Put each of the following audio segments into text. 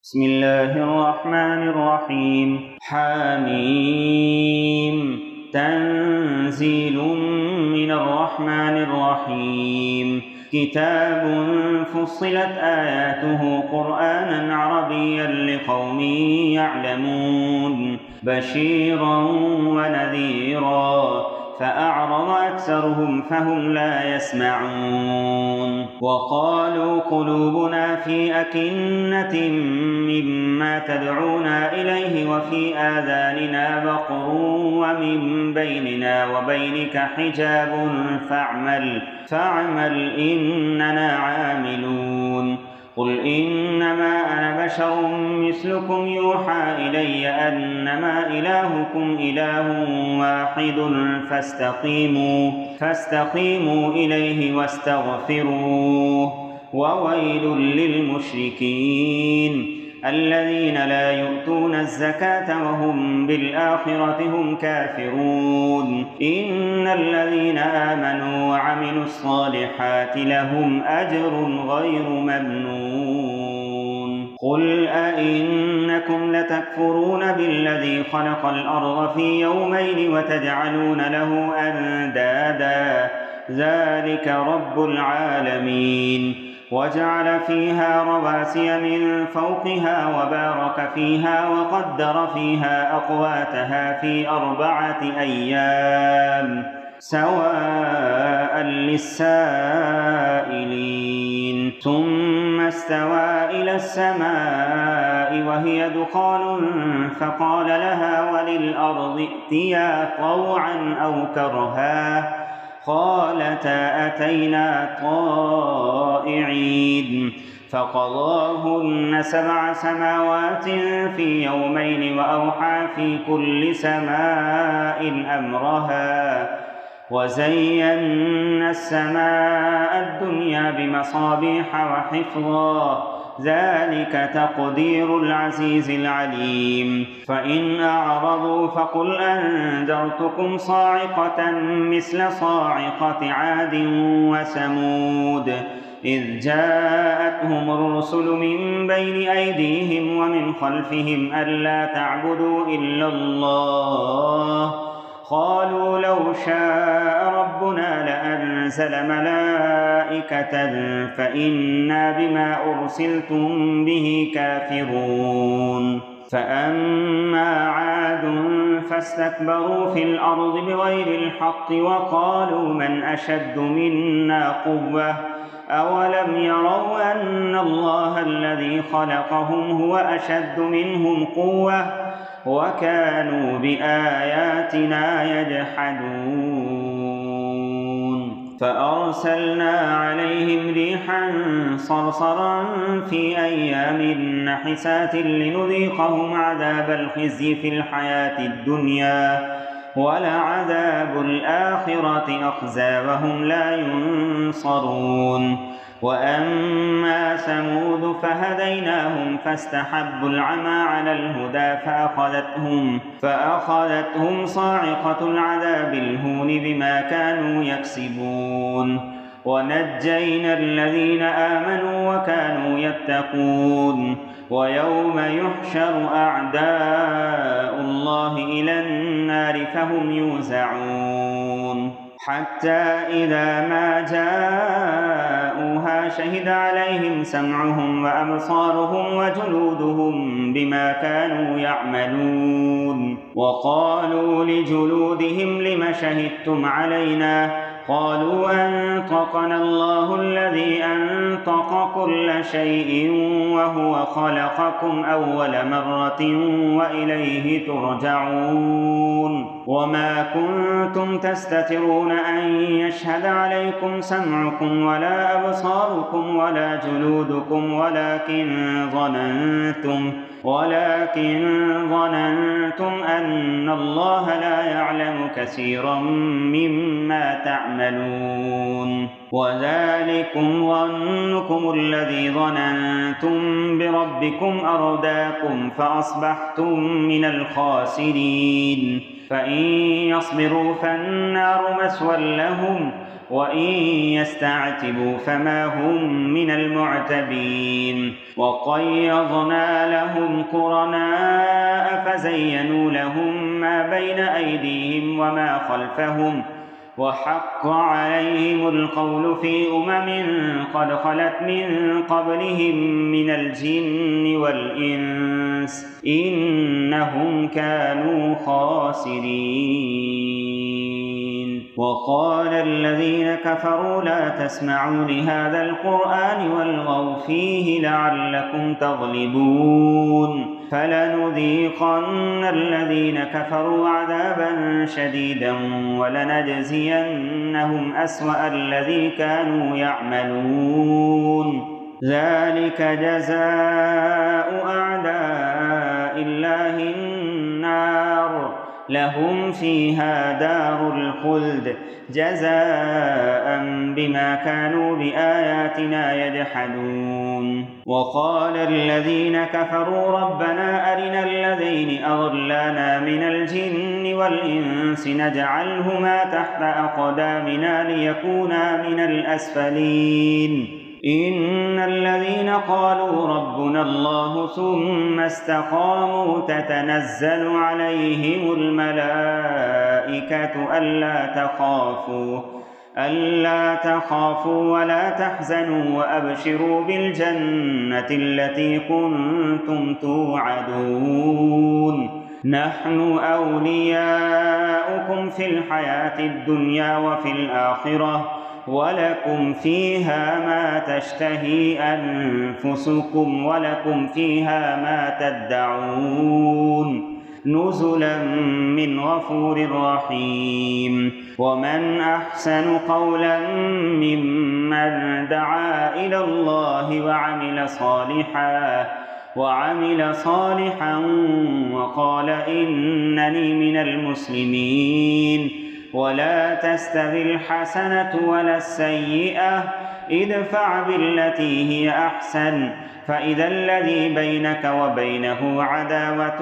بسم الله الرحمن الرحيم. حميم. تنزيل من الرحمن الرحيم. كتاب فصلت آياته قرآنا عربيا لقوم يعلمون بشيرا ونذيرا فأعرض أكثرهم فهم لا يسمعون. وقالوا قلوبنا في أكنة مما تدعونا إليه وفي آذاننا وقر ومن بيننا وبينك حجاب فاعمل إننا عاملون. قل إنما أنا بشر مثلكم يوحى إلي أنما إلهكم إله واحد فاستقيموا إليه واستغفروه. وويل للمشركين الذين لا يؤتون الزكاة وهم بالآخرة هم كافرون. إن الذين آمنوا وعملوا الصالحات لهم أجر غير ممنون. قل أئنكم لتكفرون بالذي خلق الأرض في يومين وتجعلون له أندادا ذلك رب العالمين. وجعل فيها رواسي من فوقها وبارك فيها وقدر فيها أقواتها في 4 أيام سواء للسائلين. ثم استوى إلى السماء وهي دخان فقال لها وللأرض ائتيا طوعا أو كرها قالتا أتينا طائعين. فقضاهن 7 سماوات في يومين وأوحى في كل سماء أمرها وزينا السماء الدنيا بمصابيح وحفظا ذلك تقدير العزيز العليم. فإن أعرضوا فقل أنذرتكم صاعقة مثل صاعقة عاد وثمود إذ جاءتهم الرسل من بين أيديهم ومن خلفهم ألا تعبدوا إلا الله قالوا لو شاء ربنا لأنزل ملائكة فإنا بما أرسلتم به كافرون. فأما عاد فاستكبروا في الأرض بغير الحق وقالوا من أشد منا قوة أولم يروا أن الله الذي خلقهم هو أشد منهم قوة وكانوا بآياتنا يجحدون. فأرسلنا عليهم ريحا صرصرا في أيام نحسات لنذيقهم عذاب الخزي في الحياة الدنيا ولعذاب الآخرة أخزى وهم لا ينصرون. وأما ثمود فهديناهم فاستحبوا العمى على الهدى فأخذتهم صاعقة العذاب الهون بما كانوا يكسبون. ونجينا الذين آمنوا وكانوا يتقون. ويوم يحشر أعداء الله إلى النار فهم يوزعون حتى إذا ما جاءوها شهد عليهم سمعهم وأبصارهم وجلودهم بما كانوا يعملون. وقالوا لجلودهم لم شهدتم علينا قالوا أنطقنا الله الذي أنطق كل شيء وهو خلقكم أول مرة وإليه ترجعون. وما كنتم تستترون أن يشهد عليكم سمعكم ولا أبصاركم ولا جلودكم ولكن ظننتم أن الله لا يعلم كثيرا مما تعملون. وذلكم ظنكم الذي ظننتم بربكم أرداكم فأصبحتم من الخاسرين. فإن يصبروا فالنار مثوى لهم وإن يستعتبوا فما هم من المعتبين وقيضنا لهم قرناء فزينوا لهم ما بين أيديهم وما خلفهم وحق عليهم القول في قد خلت من قبلهم من الجن والإنس إنهم كانوا خاسرين. وقال الذين كفروا لا تسمعوا لهذا القرآن والغوا فيه لعلكم تغلبون فلنذيقن الذين كفروا عذابا شديدا ولنجزينهم أسوأ الذي كانوا يعملون ذلك جزاء أعداء الله النار لهم فيها دار الخلد جزاء بما كانوا بآياتنا يجحدون. وقال الذين كفروا ربنا أرنا الذين أضلانا من الجن والإنس نجعلهما تحت أقدامنا ليكونا من الأسفلين إن الذين قالوا ربنا الله ثم استقاموا تتنزل عليهم الملائكة ألا تخافوا ولا تحزنوا وأبشروا بالجنة التي كنتم توعدون نحن أولياؤكم في الحياة الدنيا وفي الآخرة ولكم فيها ما تشتهي أنفسكم ولكم فيها ما تدعون نزلا من غفور رحيم. ومن أحسن قولا ممن دعا إلى الله وعمل صالحا وقال إنني من المسلمين. ولا تستوي الحسنة ولا السيئة ادفع بالتي هي أحسن فإذا الذي بينك وبينه عداوة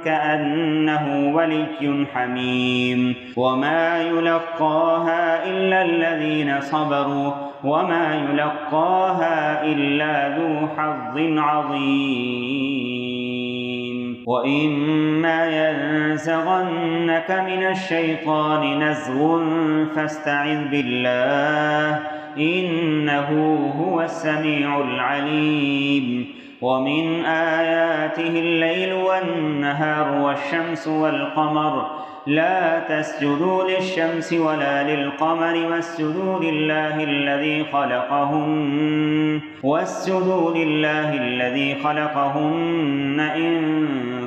كأنه ولي حميم وما يلقاها إلا الذين صبروا وما يلقاها إلا ذو حظ عظيم. وإما ينزغنك من الشيطان نزغ فاستعذ بالله إنه هو السميع العليم. ومن آياته الليل والنهار والشمس والقمر لا تسجدوا للشمس ولا للقمر واسجدوا لله الذي خلقهن إن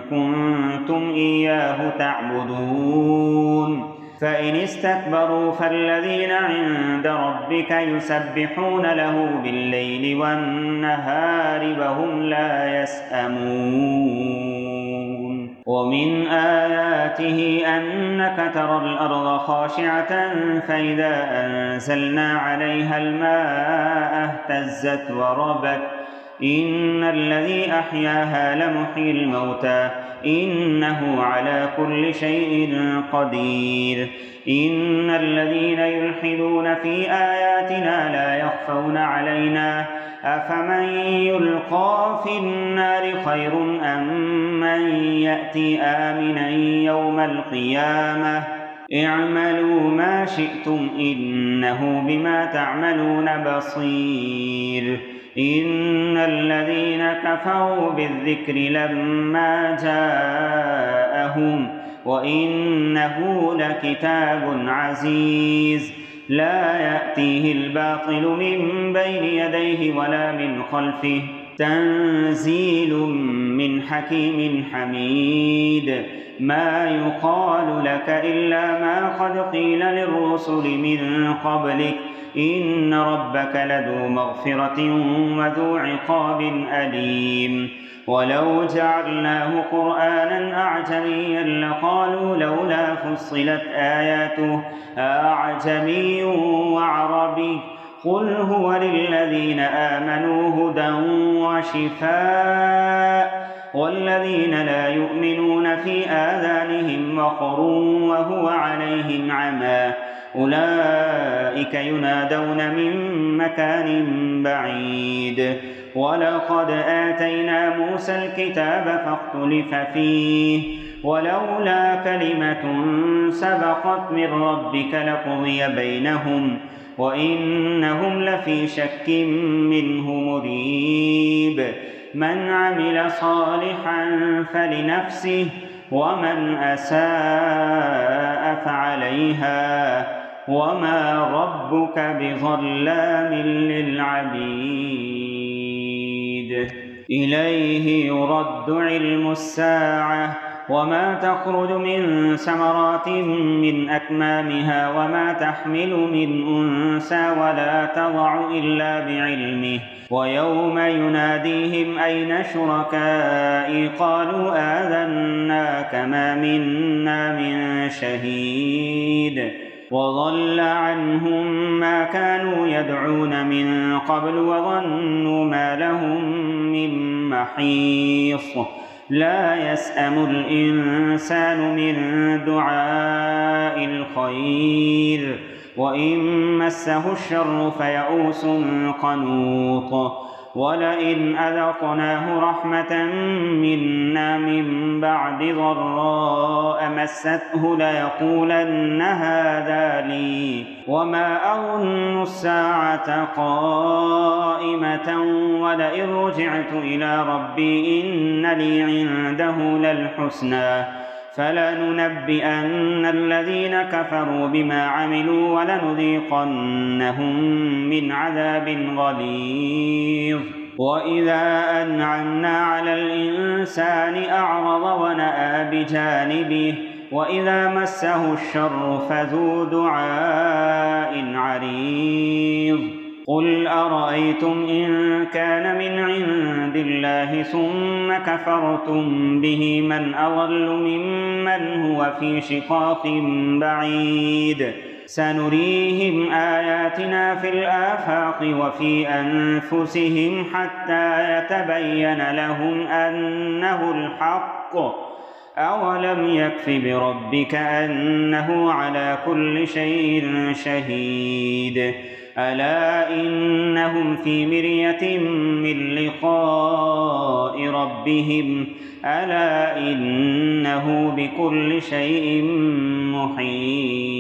كنتم إياه تعبدون. فإن استكبروا فالذين عند ربك يسبحون له بالليل والنهار وهم لا يسأمون. ومن آياته أنك ترى الأرض خاشعة فإذا أنزلنا عليها الماء اهتزت وربت إن الذي أحياها لمحيي الموتى إنه على كل شيء قدير. إن الذين يلحدون في آياتنا لا يخفون علينا أفمن يلقى في النار خير أم من يأتي آمنا يوم القيامة اعملوا ما شئتم إنه بما تعملون بصير. إن الذين كفروا بالذكر لما جاءهم وإنه لكتاب عزيز لا يأتيه الباطل من بين يديه ولا من خلفه تنزيل من حكيم حميد. ما يقال لك إلا ما قد قيل للرسل من قبلك إن ربك لذو مغفرة وذو عقاب أليم. ولو جعلناه قرآنا أعجميا لقالوا لولا فصلت آياته أعجمي وعربي قل هو للذين آمنوا هدى وشفاء والذين لا يؤمنون في آذانهم وقر وهو عليهم عمى أولئك ينادون من مكان بعيد ولقد آتينا موسى الكتاب فاختلف فيه ولولا كلمة سبقت من ربك لقضي بينهم وإنهم لفي شك منه مريب من عمل صالحا فلنفسه ومن أساء فعليها وما ربك بظلام للعبيد إليه يرد علم الساعة وما تخرج من ثمرات من أكمامها وما تحمل من أنثى ولا تضع إلا بعلمه ويوم يناديهم أين شركائي قالوا آذناك ما منا من شهيد وضل عنهم ما كانوا يدعون من قبل وظنوا ما لهم من محيص لا يسأم الإنسان من دعاء الخير وإن مسه الشر فيئوس قنوط ولئن أذقناه رحمة منا من بعد ضراء مسته ليقولن هذا لي وما أظن الساعة قائمة ولئن رجعت إلى ربي إن لي عنده للحسنى فلننبئن الذين كفروا بما عملوا ولنذيقنهم من عذاب غليظ وإذا أنعمنا على الإنسان أعرض ونأى بجانبه وإذا مسه الشر فذو دعاء عريض قل أرأيتم إن كان من عند الله ثم كفرتم به من أضل ممن هو في شقاق بعيد سنريهم آياتنا في الآفاق وفي أنفسهم حتى يتبين لهم أنه الحق أولم يكف بربك أنه على كل شيء شهيد ألا إنهم في مرية من لقاء ربهم ألا إنه بكل شيء محيط